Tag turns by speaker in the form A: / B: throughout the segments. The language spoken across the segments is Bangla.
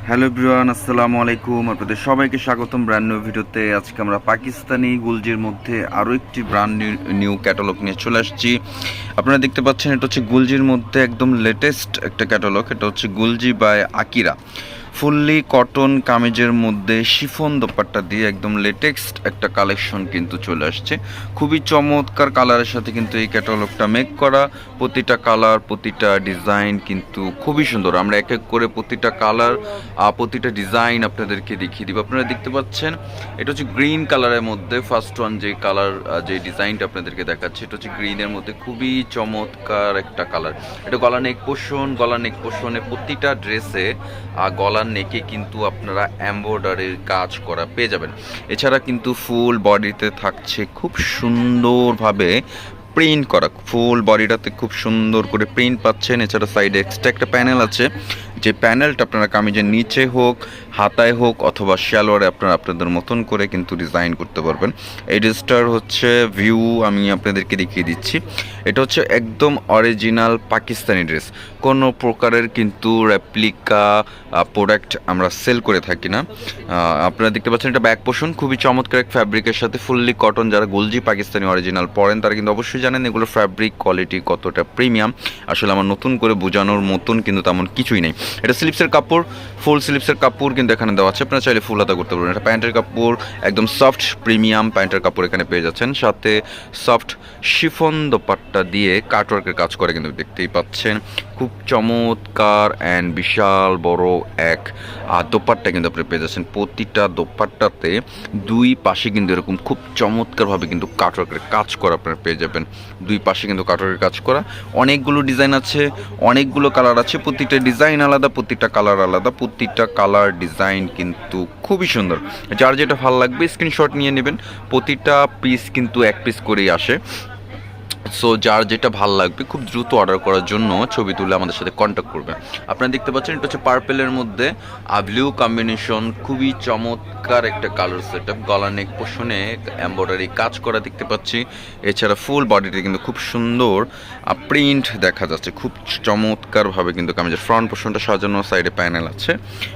A: হ্যালো এভরিওয়ান, আসসালামু আলাইকুম। আপনাদের সবাইকে স্বাগতম ব্র্যান্ড নিউ ভিডিওতে। আজকে আমরা পাকিস্তানি গুলজির মধ্যে আরও একটি ব্র্যান্ড নিউ ক্যাটালগ নিয়ে চলে আসছি। আপনারা দেখতে পাচ্ছেন, এটা হচ্ছে গুলজির মধ্যে একদম লেটেস্ট একটা ক্যাটালগ। এটা হচ্ছে গুলজি বাই আকিরা। ফুললি কটন কামিজের মধ্যে শিফন দোপাট্টা দিয়ে একদম লেটেস্ট একটা কালেকশন কিন্তু চলে আসছে। খুবই চমৎকার কালারের সাথে কিন্তু এই ক্যাটালগটা মেক করা। প্রতিটা কালার, প্রতিটা ডিজাইন কিন্তু খুবই সুন্দর। আমরা এক এক করে প্রতিটা কালার, প্রতিটা ডিজাইন আপনাদেরকে দেখিয়ে দিব। আপনারা দেখতে পাচ্ছেন, এটা হচ্ছে গ্রিন কালারের মধ্যে ফার্স্ট ওয়ান যে কালার, যে ডিজাইনটা আপনাদেরকে দেখাচ্ছে, এটা হচ্ছে গ্রিনের মধ্যে খুবই চমৎকার একটা কালার। এটা গলা নেক পোর্শনে প্রতিটা ড্রেসে গলার নেকে কিন্তু আপনারা এমব্রয়ডারির কাজ করা পেয়ে যাবেন। এছাড়া কিন্তু ফুল বডিতে থাকছে খুব সুন্দরভাবে প্রিন্ট করা, ফুল বডিটাতে খুব সুন্দর করে প্রিন্ট পাচ্ছেন। এছাড়া সাইডে এক্সট্রা একটা প্যানেল আছে, যে প্যানেলটা আপনারা কামিজের নিচে হোক, হাতায় হোক অথবা শ্যালোয়ারে আপনারা আপনাদের মতন করে কিন্তু ডিজাইন করতে পারবেন। এই ড্রেসটার হচ্ছে ভিউ আমি আপনাদেরকে দেখিয়ে দিচ্ছি। এটা হচ্ছে একদম অরিজিনাল পাকিস্তানি ড্রেস। কোনো প্রকারের কিন্তু রেপ্লিকা প্রোডাক্ট আমরা সেল করে থাকি না। আপনারা দেখতে পাচ্ছেন, এটা ব্যাক পোর্শন খুবই চমৎকার এক ফ্যাব্রিকের সাথে ফুললি কটন। যারা গুলজি পাকিস্তানি অরিজিনাল পরেন তারা কিন্তু অবশ্যই জানেন এগুলো ফ্যাব্রিক কোয়ালিটি কতটা প্রিমিয়াম। আসলে আমার নতুন করে বোঝানোর মতন কিন্তু তেমন কিছুই নেই। এটা স্লিপসের কাপড়, ফুল স্লিপসের কাপড় কিন্তু এখানে দেওয়া আছে। আপনারা চাইলে ফুল হাতা করতে পারবেন। এটা প্যান্টের কাপড়, একদম সফট প্রিমিয়াম প্যান্টের কাপড় এখানে পেয়ে যাচ্ছেন। সাথে সফট শিফন দোপাট্টা দিয়ে কাটওয়ার্কের কাজ করে কিন্তু দেখতেই পাচ্ছেন। খুব চমৎকার অ্যান্ড বিশাল বড় এক দোপাট্টা কিন্তু আপনি পেয়ে যাচ্ছেন। প্রতিটা দোপাট্টাতে দুই পাশে কিন্তু এরকম খুব চমৎকারভাবে কিন্তু কাটওয়ার্কের কাজ করা আপনারা পেয়ে যাবেন। দুই পাশে কিন্তু কাটওয়ার্কের কাজ করা। অনেকগুলো ডিজাইন আছে, অনেকগুলো কালার আছে। প্রতিটা ডিজাইন আলাদা, প্রতিটা কালার আলাদা। প্রতিটা কালার ডিজাইন কিন্তু খুবই সুন্দর। যার যেটা ভালো লাগবে স্ক্রিনশট নিয়ে নেবেন। প্রতিটা পিস কিন্তু এক পিস করেই আসে। সো যার যেটা ভালো লাগবে খুব দ্রুত অর্ডার করার জন্য ছবি তুলে আমাদের সাথে কন্ট্যাক্ট করবেন। আপনারা দেখতে পাচ্ছেন, এটা হচ্ছে পার্পেলের মধ্যে ব্লু কম্বিনেশন, খুবই চমৎকার একটা কালার সেট আপ। গলা নেক পোর্শনে এমব্রয়ডারি কাজ করা দেখতে পাচ্ছি। এছাড়া ফুল বডিতে কিন্তু খুব সুন্দর প্রিন্ট দেখা যাচ্ছে। খুব চমৎকারভাবে কিন্তু কামিজের ফ্রন্ট পোর্শনটা সাজানো, সাইডে প্যানেল আছে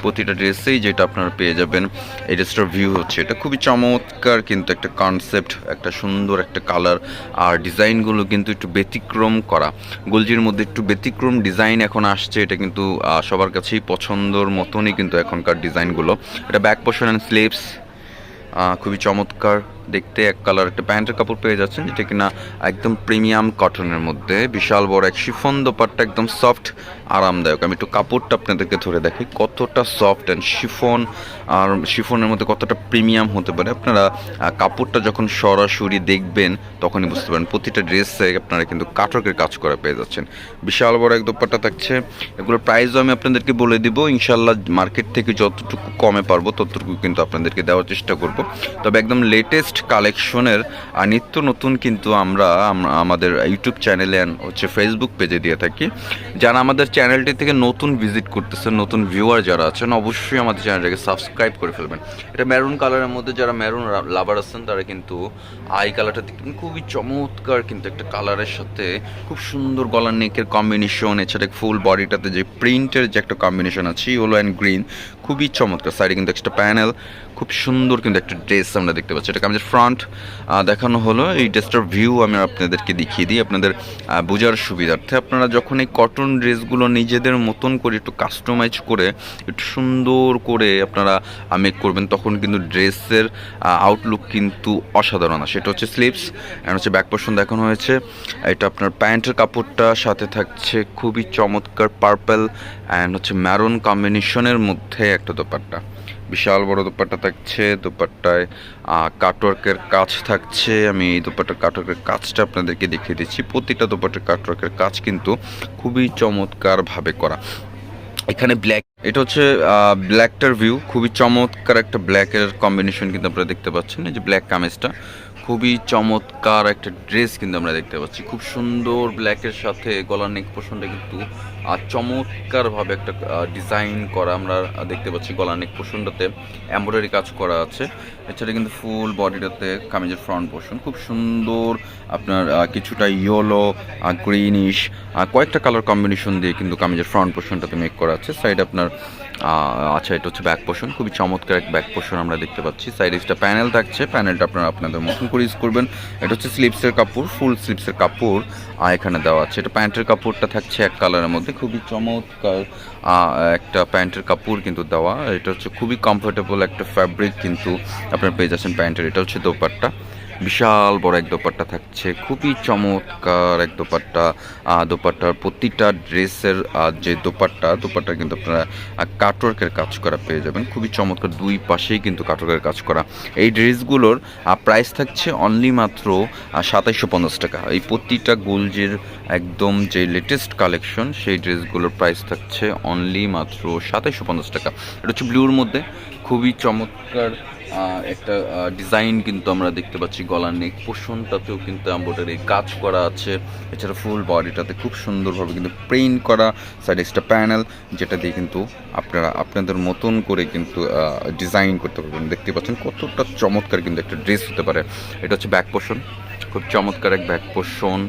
A: প্রতিটা ড্রেসেই, যেটা আপনারা পেয়ে যাবেন। এই ড্রেসটার ভিউ হচ্ছে এটা খুবই চমৎকার কিন্তু একটা কনসেপ্ট, একটা সুন্দর একটা কালার। আর ডিজাইনগুলো কিন্তু একটু ব্যতিক্রম করা, গুলজির মধ্যে একটু ব্যতিক্রম ডিজাইন এখন আসছে। এটা কিন্তু সবার কাছেই পছন্দর মতনই কিন্তু এখনকার ডিজাইনগুলো। এটা ব্যাক পোর্শন অ্যান্ড স্লিভস খুবই চমৎকার দেখতে। এক কালার একটা প্যান্টের কাপড় পেয়ে যাচ্ছেন, যেটা কিনা একদম প্রিমিয়াম কটনের মধ্যে বিশাল বড় এক শিফন দোপাট্টা, একদম সফট আরামদায়ক। আমি একটু কাপড়টা আপনাদেরকে ধরে দেখি কতটা সফট অ্যান্ড শিফন, আর শিফনের মধ্যে কতটা প্রিমিয়াম হতে পারে। আপনারা কাপড়টা যখন সরাসরি দেখবেন তখনই বুঝতে পারেন। প্রতিটা ড্রেসে আপনারা কিন্তু কাটওয়ার্কের কাজ করা পেয়ে যাচ্ছেন। বিশাল বড় এক দোপাট্টা থাকছে। এগুলোর প্রাইসও আমি আপনাদেরকে বলে দিব ইনশাল্লাহ। মার্কেট থেকে যতটুকু কমে পারবো ততটুকু কিন্তু আপনাদেরকে দেওয়ার চেষ্টা করব। তবে একদম লেটেস্ট কালেকশনের নিত্য নতুন কিন্তু আমরা আমাদের ইউটিউব চ্যানেলে হচ্ছে ফেসবুক পেজে দিয়ে থাকি। যারা আমাদের চ্যানেলটি থেকে নতুন ভিজিট করতেছেন, নতুন ভিউয়ার যারা আছেন, অবশ্যই আমাদের চ্যানেলটাকে সাবস্ক্রাইব করে ফেলবেন। এটা মেরুন কালারের মধ্যে যারা মেরুন লাভার আছেন তারা কিন্তু আই কালারটা দেখবেন খুবই চমৎকার কিন্তু একটা কালারের সাথে খুব সুন্দর গলার নেকের কম্বিনেশন। এছাড়া ফুল বডিটাতে যে প্রিন্টের যে একটা কম্বিনেশন আছে ইয়েলো অ্যান্ড গ্রিন, খুবই চমৎকার। সাইডে কিন্তু একটা প্যানেল, খুব সুন্দর কিন্তু একটা ড্রেস আমরা দেখতে পাচ্ছি। এটা কামিজের ফ্রন্ট দেখানো হলো। এই ড্রেসটার ভিউ আমি আপনাদেরকে দেখিয়ে দিই আপনাদের বোঝার সুবিধার্থে। আপনারা যখন এই কটন ড্রেসগুলো নিজেদের মতন করে একটু কাস্টমাইজ করে একটু সুন্দর করে আপনারা মেক করবেন, তখন কিন্তু ড্রেসের আউটলুক কিন্তু অসাধারণ আসে। এটা হচ্ছে স্লিভস অ্যান্ড হচ্ছে ব্যাক পোর্শন দেখানো হয়েছে। এটা আপনার প্যান্টের কাপড়টা, সাথে থাকছে খুবই চমৎকার পার্পল অ্যান্ড হচ্ছে ম্যারুন কম্বিনেশনের মধ্যে একটা দোপাট্টা। বিশাল বড় দোপাট্টা থাকছে। দোপাট্টায় কাটওয়ার্কের কাজ থাকছে। আমি এই দোপাট্টার কাটওয়ার্কের কাজটা আপনাদেরকে দেখিয়ে দিচ্ছি। প্রতিটা দোপাট্টার কাটওয়ার্কের কাজ কিন্তু খুবই চমৎকারভাবে করা। এখানে ব্ল্যাক, এটা হচ্ছে ব্ল্যাকটার ভিউ। খুবই চমৎকার একটা ব্ল্যাকের কম্বিনেশন কিন্তু আপনারা দেখতে পাচ্ছেন। এই যে ব্ল্যাক কামিজটা, খুবই চমৎকার একটা ড্রেস কিন্তু আমরা দেখতে পাচ্ছি। খুব সুন্দর ব্ল্যাকের সাথে গলার নেক পোর্শনটা কিন্তু চমৎকারভাবে একটা ডিজাইন করা আমরা দেখতে পাচ্ছি। গলার নেক পোর্শনটাতে এমব্রয়ডারি কাজ করা আছে। এছাড়া কিন্তু ফুল বডিটাতে কামিজের ফ্রন্ট পোর্শন খুব সুন্দর আপনার কিছুটা ইয়েলো, গ্রিনিশ, কয়েকটা কালার কম্বিনেশন দিয়ে কিন্তু কামিজের ফ্রন্ট পোর্শনটাতে মেক করা আছে। সাইডে আপনার আচ্ছা, এটা হচ্ছে ব্যাক পোর্শন, খুবই চমৎকার এক ব্যাক পোর্শন আমরা দেখতে পাচ্ছি। সাইডে একটা প্যানেল থাকছে, প্যানেলটা আপনারা আপনাদের মতন করে ইউজ করবেন। এটা হচ্ছে স্লিপসের কাপড়, ফুল স্লিপসের কাপড় এখানে দেওয়া আছে। এটা প্যান্টের কাপড়টা থাকছে এক কালারের মধ্যে, খুবই চমৎকার একটা প্যান্টের কাপড় কিন্তু দেওয়া। এটা হচ্ছে খুবই কমফোর্টেবল একটা ফ্যাব্রিক কিন্তু আপনারা পেয়ে যাচ্ছেন প্যান্টের। এটা হচ্ছে দোপাট্টা, বিশাল বড় এক দোপাট্টা থাকছে, খুবই চমৎকার এক দোপাট্টা। দোপাট্টার প্রতিটা ড্রেসের যে দোপাট্টা কিন্তু আপনারা কাটওয়ার্কের কাজ করা পেয়ে যাবেন, খুবই চমৎকার, দুই পাশেই কিন্তু কাটওয়ার্কের কাজ করা। এই ড্রেসগুলোর প্রাইস থাকছে অনলি মাত্র 2750 টাকা। এই প্রতিটা গোলজের একদম যে লেটেস্ট কালেকশন সেই ড্রেসগুলোর প্রাইস থাকছে অনলি মাত্র 2750 টাকা। এটা হচ্ছে ব্লুর মধ্যে, খুবই চমৎকার একটা ডিজাইন কিন্তু আমরা দেখতে পাচ্ছি। গলার নেক পোর্শনটাতেও কিন্তু এমব্রয়ডারি কাজ করা আছে, এছাড়া ফুল বডিটাতে খুব সুন্দরভাবে কিন্তু প্রিন্ট করা। সাইডে একটা প্যানেল, যেটা দিয়ে কিন্তু আপনারা আপনাদের মতন করে কিন্তু ডিজাইন করতে পারবেন। দেখতে পাচ্ছেন কতটা চমৎকার কিন্তু একটা ড্রেস হতে পারে। এটা হচ্ছে ব্যাক পোর্শন, খুব চমৎকার এক ব্যাক পোর্শন।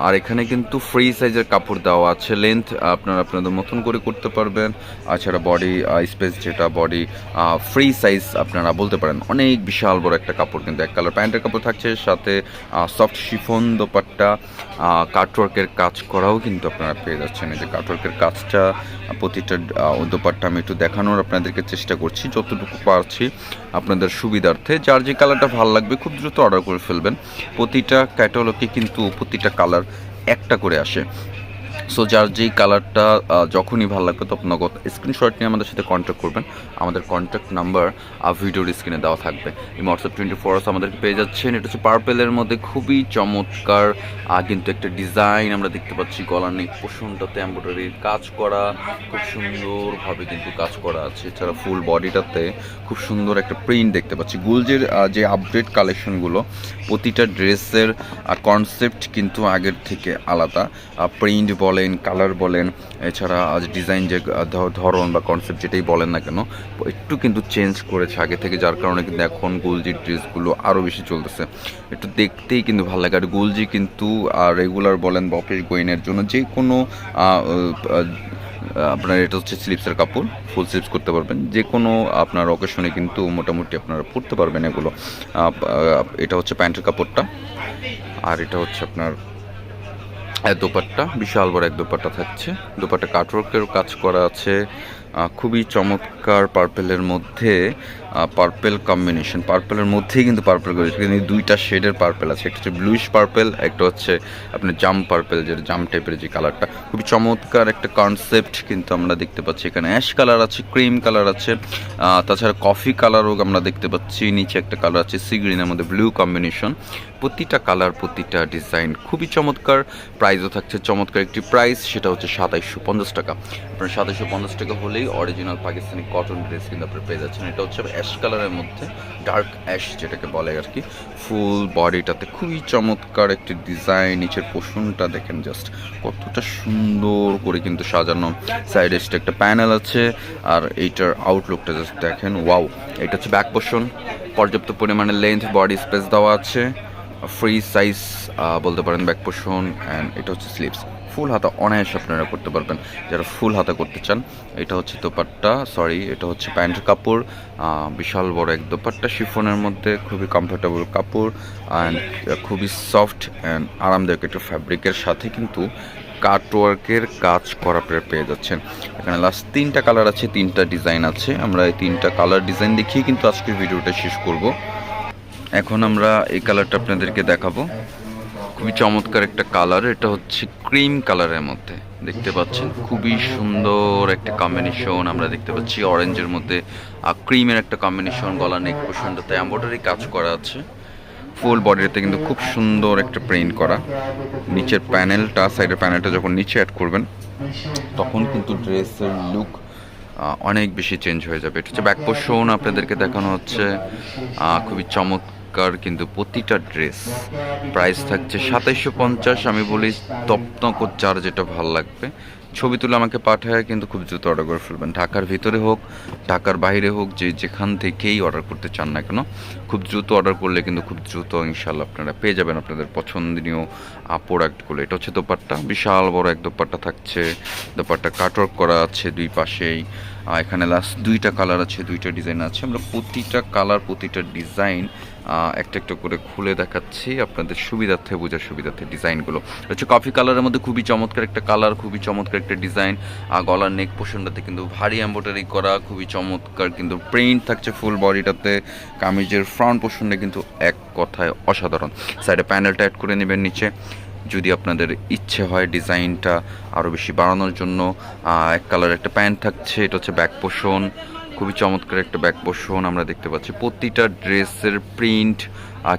A: আর এখানে কিন্তু ফ্রি সাইজের কাপড় দেওয়া আছে, লেন্থ আপনারা আপনাদের মতন করে করতে পারবেন। এছাড়া বডি স্পেস, যেটা বডি ফ্রি সাইজ আপনারা বলতে পারেন, অনেক বিশাল বড় একটা কাপড় কিন্তু। এক কালার প্যান্টের কাপড় থাকছে, সাথে সফট শিফন দোপাট্টা, কাটওয়ার্কের কাজ করাও কিন্তু আপনারা পেয়ে যাচ্ছেন। এই যে কাটওয়ার্কের কাজটা প্রতিটা দোপাট্টা আমি একটু দেখানোর আপনাদেরকে চেষ্টা করছি যতটুকু পারছি আপনাদের সুবিধার্থে। যার যে কালারটা ভালো লাগবে খুব দ্রুত অর্ডার করে ফেলবেন। প্রতিটা ক্যাটালগে কিন্তু প্রতিটা কালার একটা করে আসে। সো যার যেই কালারটা যখনই ভালো লাগবে তখন নগদ স্ক্রিনশট নিয়ে আমাদের সাথে কন্ট্যাক্ট করবেন। আমাদের কন্ট্যাক্ট নাম্বার ভিডিওর স্ক্রিনে দেওয়া থাকবে। এই হোয়াটসঅ্যাপ 24 আওয়ার্স আমাদেরকে পেয়ে যাচ্ছেন। এটা হচ্ছে পার্পেলের মধ্যে খুবই চমৎকার কিন্তু একটা ডিজাইন আমরা দেখতে পাচ্ছি। গলার নেক পোর্শনটাতে এমব্রয়ডারির কাজ করা, খুব সুন্দরভাবে কিন্তু কাজ করা আছে। এছাড়া ফুল বডিটাতে খুব সুন্দর একটা প্রিন্ট দেখতে পাচ্ছি। গুলজের যে আপডেট কালেকশনগুলো, প্রতিটা ড্রেসের কনসেপ্ট কিন্তু আগের থেকে আলাদা। প্রিন্ট বলেন, কালার বলেন, এছাড়া আজ ডিজাইন যে ধরন বা কনসেপ্ট যেটাই বলেন না কেন, একটু কিন্তু চেঞ্জ করেছে আগে থেকে, যার কারণে কিন্তু এখন গুলজির ড্রেসগুলো আরও বেশি চলতেছে। একটু দেখতেই কিন্তু ভালো লাগে। আর গুলজি কিন্তু রেগুলার বলেন বা অফিস গোয়িংয়ের জন্য যে কোনো আপনার, এটা হচ্ছে স্লিপসের কাপড়, ফুল স্লিপস করতে পারবেন যে কোনো আপনার অকেশনে কিন্তু মোটামুটি আপনারা পরতে পারবেন এগুলো। এটা হচ্ছে প্যান্টের কাপড়টা, আর এটা হচ্ছে আপনার দোপাট্টা, বিশাল বড় এক দোপাট্টা থাকছে। দোপাট্টা কাটওয়ার্কের কাজ করা আছে, খুবই চমৎকার। পার্পেলের মধ্যে পার্পেল কম্বিনেশন, পার্পেলের মধ্যেই কিন্তু পার্পেল করেছে, কিন্তু দুইটা শেডের পার্পেল আছে। একটা হচ্ছে ব্লুইশ পার্পেল, একটা হচ্ছে আপনার জাম পার্পেল, যেটা জাম টাইপের যে কালারটা, খুবই চমৎকার একটা কনসেপ্ট কিন্তু আমরা দেখতে পাচ্ছি। এখানে অ্যাশ কালার আছে, ক্রিম কালার আছে, তাছাড়া কফি কালারও আমরা দেখতে পাচ্ছি। নিচে একটা কালার আছে সি গ্রিনের মধ্যে ব্লু কম্বিনেশন। প্রতিটা কালার, প্রতিটা ডিজাইন খুবই চমৎকার। প্রাইসও থাকছে চমৎকার একটি প্রাইস, সেটা হচ্ছে 2750 টাকা। আপনার 2750 টাকা হলেই অরিজিনাল পাকিস্তানি কটন ড্রেস কিন্তু আপনারা পেয়ে যাচ্ছেন। এটা হচ্ছে অ্যাশ কালারের মধ্যে, ডার্ক অ্যাশ যেটাকে বলে আর কি। ফুল বডিটাতে খুবই চমৎকার একটি ডিজাইন। নিচের পোর্শনটা দেখেন জাস্ট কতটা সুন্দর করে কিন্তু সাজানো। সাইডে একটা প্যানেল আছে, আর এইটার আউটলুকটা জাস্ট দেখেন, ওয়াও। এটা হচ্ছে ব্যাক পোর্শন, পর্যাপ্ত পরিমাণে লেন্থ, বডি স্পেস দেওয়া আছে, ফ্রি সাইজ বলতে পারেন ব্যাক পোর্শন। অ্যান্ড এটা হচ্ছে স্লিভস, ফুল হাতা অনায়াসে আপনারা করতে পারবেন যারা ফুল হাতা করতে চান। এটা হচ্ছে দোপাট্টা, এটা হচ্ছে প্যান্টের কাপড়, বিশাল বড় এক দোপাট্টা শিফনের মধ্যে, খুবই কমফোর্টেবল কাপড় অ্যান্ড খুবই সফট অ্যান্ড আরামদায়ক একটা ফ্যাব্রিকের সাথে কিন্তু কাটওয়ার্কের কাজ করা পেয়ে যাচ্ছেন। এখানে লাস্ট 3টা কালার আছে, 3টা ডিজাইন আছে। আমরা এই 3টা কালার ডিজাইন দেখিয়ে কিন্তু আজকের ভিডিওটা শেষ করব। এখন আমরা এই কালারটা আপনাদেরকে দেখাবো, খুবই চমৎকার একটা কালার। এটা হচ্ছে ক্রিম কালারের মধ্যে, দেখতে পাচ্ছেন খুবই সুন্দর একটা কম্বিনেশন আমরা দেখতে পাচ্ছি। অরেঞ্জের মধ্যে ক্রিমের একটা কম্বিনেশন। গলা নেক পোর্শনটাতে এমব্রয়ডারি কাজ করা আছে, ফুল বডিতে কিন্তু খুব সুন্দর একটা প্রিন্ট করা। নিচের প্যানেলটা, সাইডের প্যানেলটা যখন নিচে অ্যাড করবেন তখন কিন্তু ড্রেসের লুক অনেক বেশি চেঞ্জ হয়ে যাবে। এটা হচ্ছে ব্যাক পোর্শন আপনাদেরকে দেখানো হচ্ছে, খুবই চমৎকার কিন্তু প্রতিটা ড্রেস। প্রাইস থাকছে 2750। আমি বলি তপ্তকর যার যেটা ভালো লাগবে ছবি তুলে আমাকে পাঠায় কিন্তু খুব দ্রুত অর্ডার করে ফেলবেন। ঢাকার ভিতরে হোক, ঢাকার বাইরে হোক, যেখান থেকেই অর্ডার করতে চান না কেন, খুব দ্রুত অর্ডার করলে কিন্তু খুব দ্রুত ইনশাল্লাহ আপনারা পেয়ে যাবেন আপনাদের পছন্দনীয় প্রোডাক্টগুলো। এটা হচ্ছে দোপাট্টা, বিশাল বড় এক দোপাট্টা থাকছে। দোপাট্টা কাটওয়ার্ক করা আছে দুই পাশেই, এখানে লাস্ট দুইটা কালার আছে, দুইটা ডিজাইন আছে। আমরা প্রতিটা কালার প্রতিটা ডিজাইন একটা একটা করে খুলে দেখাচ্ছি আপনাদের সুবিধার্থে, বোঝার সুবিধার্থে। ডিজাইনগুলো হচ্ছে কফি কালারের মধ্যে খুবই চমৎকার একটা কালার, খুবই চমৎকার একটা ডিজাইন। গলার নেক পোর্শনটাতে কিন্তু ভারী এমব্রয়ডারি করা, খুবই চমৎকার কিন্তু প্রিন্ট থাকছে ফুল বডিটাতে। কামিজের ফ্রন্ট পোর্শনটা কিন্তু এক কথায় অসাধারণ। সাইডে প্যানেলটা অ্যাড করে নেবেন নিচে, যদি আপনাদের ইচ্ছে হয় ডিজাইনটা আরও বেশি বাড়ানোর জন্য। এক কালার একটা প্যান্ট থাকছে, এটা হচ্ছে ব্যাক পোর্শন, খুবই চমৎকার একটা ব্যাক পোর্শন আমরা দেখতে পাচ্ছি। প্রতিটা ড্রেসের প্রিন্ট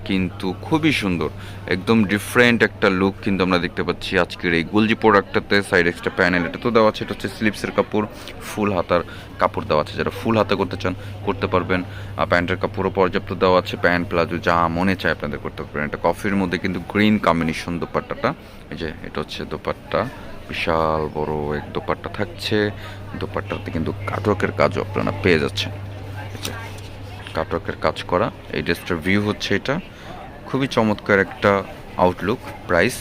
A: কিন্তু খুবই সুন্দর, একদম ডিফারেন্ট একটা লুক কিন্তু আমরা দেখতে পাচ্ছি আজকের এই গুলজি প্রোডাক্টটাতে। সাইড এক্সট্রা প্যানেল এটা তো দেওয়া আছে, এটা হচ্ছে স্লিপসের কাপড়, ফুল হাতার কাপড় দেওয়া আছে। যারা ফুল হাতা করতে চান করতে পারবেন। প্যান্টের কাপড়ও পর্যাপ্ত দেওয়া আছে, প্যান্ট প্লাজো যা মনে চায় আপনাদের করতে পারবেন। এটা কফির মধ্যে কিন্তু গ্রিন কম্বিনেশন দোপাট্টাটা, এই যে এটা হচ্ছে দোপাট্টা, বিশাল বড় এক দোপাট্টা থাকছে। দোপাট্টাতে কিন্তু কাটওয়ার্কের কাজও আপনারা পেয়ে যাচ্ছেন, কাটওয়ার্কের কাজ করা। এই ড্রেসটার ভিউ হচ্ছে এটা, খুবই চমৎকার একটা আউটলুক। প্রাইস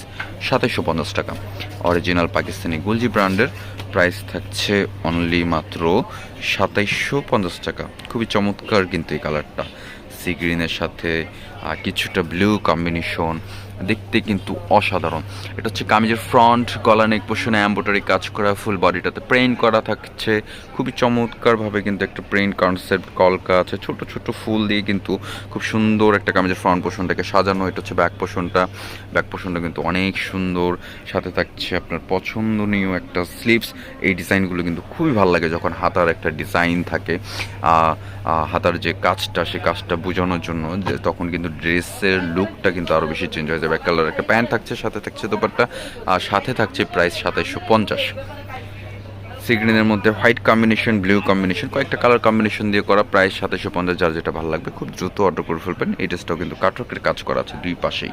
A: 2750 টাকা। অরিজিনাল পাকিস্তানি গুলজি ব্র্যান্ডের প্রাইস থাকছে অনলি মাত্র 2750 টাকা। খুবই চমৎকার কিন্তু এই কালারটা, সি গ্রিনের সাথে কিছুটা ব্লু কম্বিনেশন, দেখতে কিন্তু অসাধারণ। এটা হচ্ছে কামিজের ফ্রন্ট, গলা নেক পোর্শনে এমব্রয়ডারি কাজ করা, ফুল বডিটাতে প্রিন্ট করা থাকছে। খুবই চমৎকারভাবে কিন্তু একটা প্রিন্ট কনসেপ্ট, কলকা আছে, ছোট ছোট ফুল দিয়ে কিন্তু খুব সুন্দর একটা কামিজের ফ্রন্ট পোর্শনটাকে সাজানো। এটা হচ্ছে ব্যাক পোর্শনটা, ব্যাক পোর্শনটা কিন্তু অনেক সুন্দর। সাথে থাকছে আপনার পছন্দনীয় একটা স্লিভস। এই ডিজাইনগুলো কিন্তু খুবই ভালো লাগে যখন হাতার একটা ডিজাইন থাকে, হাতার যে কাজটা, সেই কাজটা বোঝানোর জন্য, যে তখন কিন্তু ড্রেসের লুকটা কিন্তু আরও বেশি চেঞ্জ হয়ে যাবে। ব্যাক কালার একটা প্যান্ট থাকছে, সাথে থাকছে দোপাট্টা, আর সাথে থাকছে প্রাইস 2750। সিগ্রিনের মধ্যে হোয়াইট কম্বিনেশন, ব্লু কম্বিনেশন, কয়েকটা কালার কম্বিনেশন দিয়ে করা, প্রাইস 2750। যার যেটা ভালো লাগবে খুব দ্রুত অর্ডার করে ফেলবেন। এই ড্রেসটাও কিন্তু কাটওয়ার্কের কাজ করা আছে দুই পাশেই।